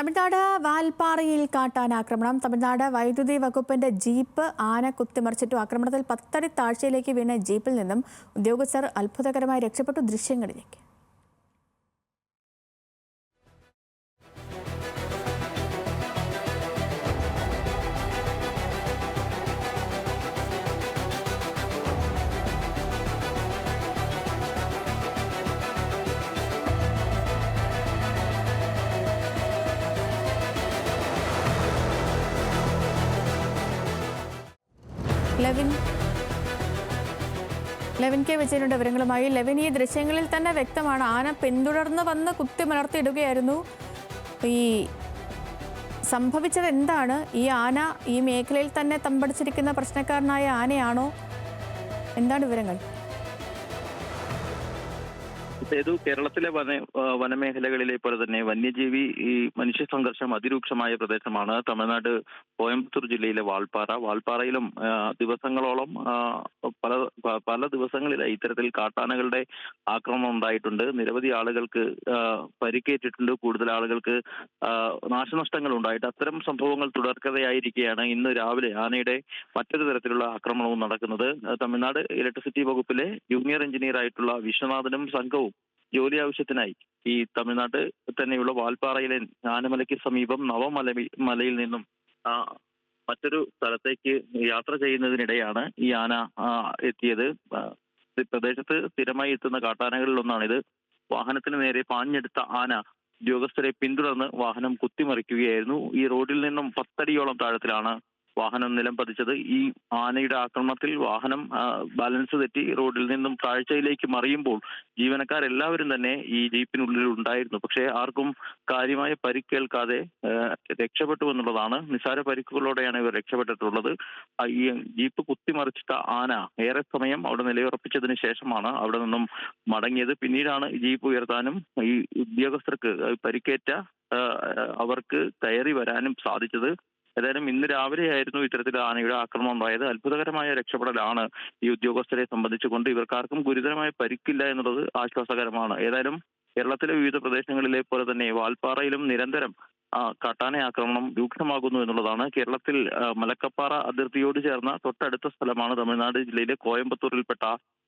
തമിഴ്നാട് വാൽപ്പാറയിൽ കാട്ടാനാക്രമണം. തമിഴ്നാട് വൈദ്യുതി വകുപ്പിന്റെ ജീപ്പ് ആന കുത്തിമറിച്ചിട്ടു. ആക്രമണത്തിൽ 10 അടി താഴ്ചയിലേക്ക് വീണ ജീപ്പിൽ നിന്നും ഉദ്യോഗസ്ഥർ അത്ഭുതകരമായി രക്ഷപ്പെട്ടു. ദൃശ്യങ്ങളിലേക്ക്. ലെവിൻ കെ വിജയനുടെ വിവരങ്ങളുമായി. ലെവിൻ, ഈ ദൃശ്യങ്ങളിൽ തന്നെ വ്യക്തമാണ് ആന പിന്തുടർന്ന് വന്ന് കുത്തിമലർത്തിയിടുകയായിരുന്നു. ഈ സംഭവിച്ചത് എന്താണ്? ഈ ആന ഈ മേഖലയിൽ തന്നെ തമ്പടിച്ചിരിക്കുന്ന പ്രശ്നക്കാരനായ ആനയാണോ? എന്താണ് വിവരങ്ങൾ? കേരളത്തിലെ വനമേഖലകളിലെ പോലെ തന്നെ വന്യജീവി ഈ മനുഷ്യ സംഘർഷം അതിരൂക്ഷമായ പ്രദേശമാണ് തമിഴ്നാട് കോയമ്പത്തൂർ ജില്ലയിലെ വാൽപ്പാറയിലും ദിവസങ്ങളോളം പല ദിവസങ്ങളിലായി ഇത്തരത്തിൽ കാട്ടാനകളുടെ ആക്രമണം ഉണ്ടായിട്ടുണ്ട്. നിരവധി ആളുകൾക്ക് പരിക്കേറ്റിട്ടുണ്ട്. കൂടുതൽ ആളുകൾക്ക് നാശനഷ്ടങ്ങൾ ഉണ്ടായിട്ട് അത്തരം സംഭവങ്ങൾ തുടർക്കഥയായിരിക്കെയാണ് ഇന്ന് രാവിലെ ആനയുടെ മറ്റൊരു തരത്തിലുള്ള ആക്രമണവും നടക്കുന്നത്. തമിഴ്നാട് ഇലക്ട്രിസിറ്റി വകുപ്പിലെ ജൂനിയർ എഞ്ചിനീയർ ആയിട്ടുള്ള വിശ്വനാഥനും സംഘവും ജോലി ആവശ്യത്തിനായി ഈ തമിഴ്നാട് തന്നെയുള്ള വാൽപ്പാറയിലെ ആനമലയ്ക്ക് സമീപം മലയിൽ നിന്നും മറ്റൊരു സ്ഥലത്തേക്ക് യാത്ര ചെയ്യുന്നതിനിടെയാണ് ഈ ആന എത്തിയത്. പ്രദേശത്ത് സ്ഥിരമായി എത്തുന്ന കാട്ടാനകളിൽ ഒന്നാണിത്. വാഹനത്തിന് നേരെ പാഞ്ഞെടുത്ത ആന ഉദ്യോഗസ്ഥരെ പിന്തുടർന്ന് വാഹനം കുത്തിമറിക്കുകയായിരുന്നു. ഈ റോഡിൽ നിന്നും 10 അടിയോളം താഴത്തിലാണ് വാഹനം നിലം പതിച്ചത്. ഈ ആനയുടെ ആക്രമണത്തിൽ വാഹനം ബാലൻസ് തെറ്റി റോഡിൽ നിന്നും താഴ്ചയിലേക്ക് മറിയുമ്പോൾ ജീവനക്കാരെല്ലാവരും തന്നെ ഈ ജീപ്പിനുള്ളിൽ ഉണ്ടായിരുന്നു. പക്ഷേ ആർക്കും കാര്യമായ പരിക്കേൽക്കാതെ രക്ഷപ്പെട്ടു എന്നുള്ളതാണ്. നിസ്സാര പരിക്കുകളോടെയാണ് ഇവർ രക്ഷപ്പെട്ടിട്ടുള്ളത്. ഈ ജീപ്പ് കുത്തിമറിച്ചിട്ട ആന ഏറെ സമയം അവിടെ നിലയുറപ്പിച്ചതിന് ശേഷമാണ് അവിടെ നിന്നും മടങ്ങിയത്. പിന്നീടാണ് ജീപ്പ് ഉയർത്താനും ഈ ഉദ്യോഗസ്ഥർക്ക് പരിക്കേറ്റ അവർക്ക് കയറി വരാനും സാധിച്ചത്. ഏതായാലും ഇന്ന് രാവിലെയായിരുന്നു ഇത്തരത്തിൽ ആനയുടെ ആക്രമണം ഉണ്ടായത്. അത്ഭുതകരമായ രക്ഷപ്പെടലാണ് ഈ ഉദ്യോഗസ്ഥരെ സംബന്ധിച്ചുകൊണ്ട്. ഇവർക്കാർക്കും ഗുരുതരമായ പരിക്കില്ല എന്നുള്ളത് ആശ്വാസകരമാണ്. ഏതായാലും കേരളത്തിലെ വിവിധ പ്രദേശങ്ങളിലെ പോലെ തന്നെ വാൽപ്പാറയിലും നിരന്തരം കാട്ടാന ആക്രമണം രൂക്ഷമാകുന്നു എന്നുള്ളതാണ്. കേരളത്തിൽ മലക്കപ്പാറ അതിർത്തിയോട് ചേർന്ന തൊട്ടടുത്ത സ്ഥലമാണ് തമിഴ്നാട് ജില്ലയിലെ കോയമ്പത്തൂരിൽപ്പെട്ട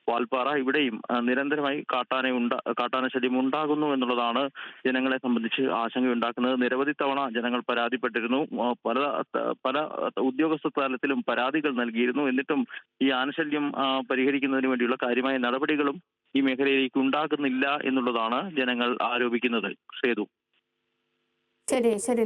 വാൽപ്പാറ. ഇവിടെയും നിരന്തരമായി കാട്ടാന ശല്യം ഉണ്ടാകുന്നു എന്നുള്ളതാണ് ജനങ്ങളെ സംബന്ധിച്ച് ആശങ്കയുണ്ടാക്കുന്നത്. നിരവധി തവണ ജനങ്ങൾ പരാതിപ്പെട്ടിരുന്നു. പല ഉദ്യോഗസ്ഥ തലത്തിലും പരാതികൾ നൽകിയിരുന്നു. എന്നിട്ടും ഈ ആനശല്യം പരിഹരിക്കുന്നതിന് വേണ്ടിയുള്ള കാര്യമായ നടപടികളും ഈ മേഖലയിലേക്ക് ഉണ്ടാകുന്നില്ല എന്നുള്ളതാണ് ജനങ്ങൾ ആരോപിക്കുന്നത്. ശരി ശരി.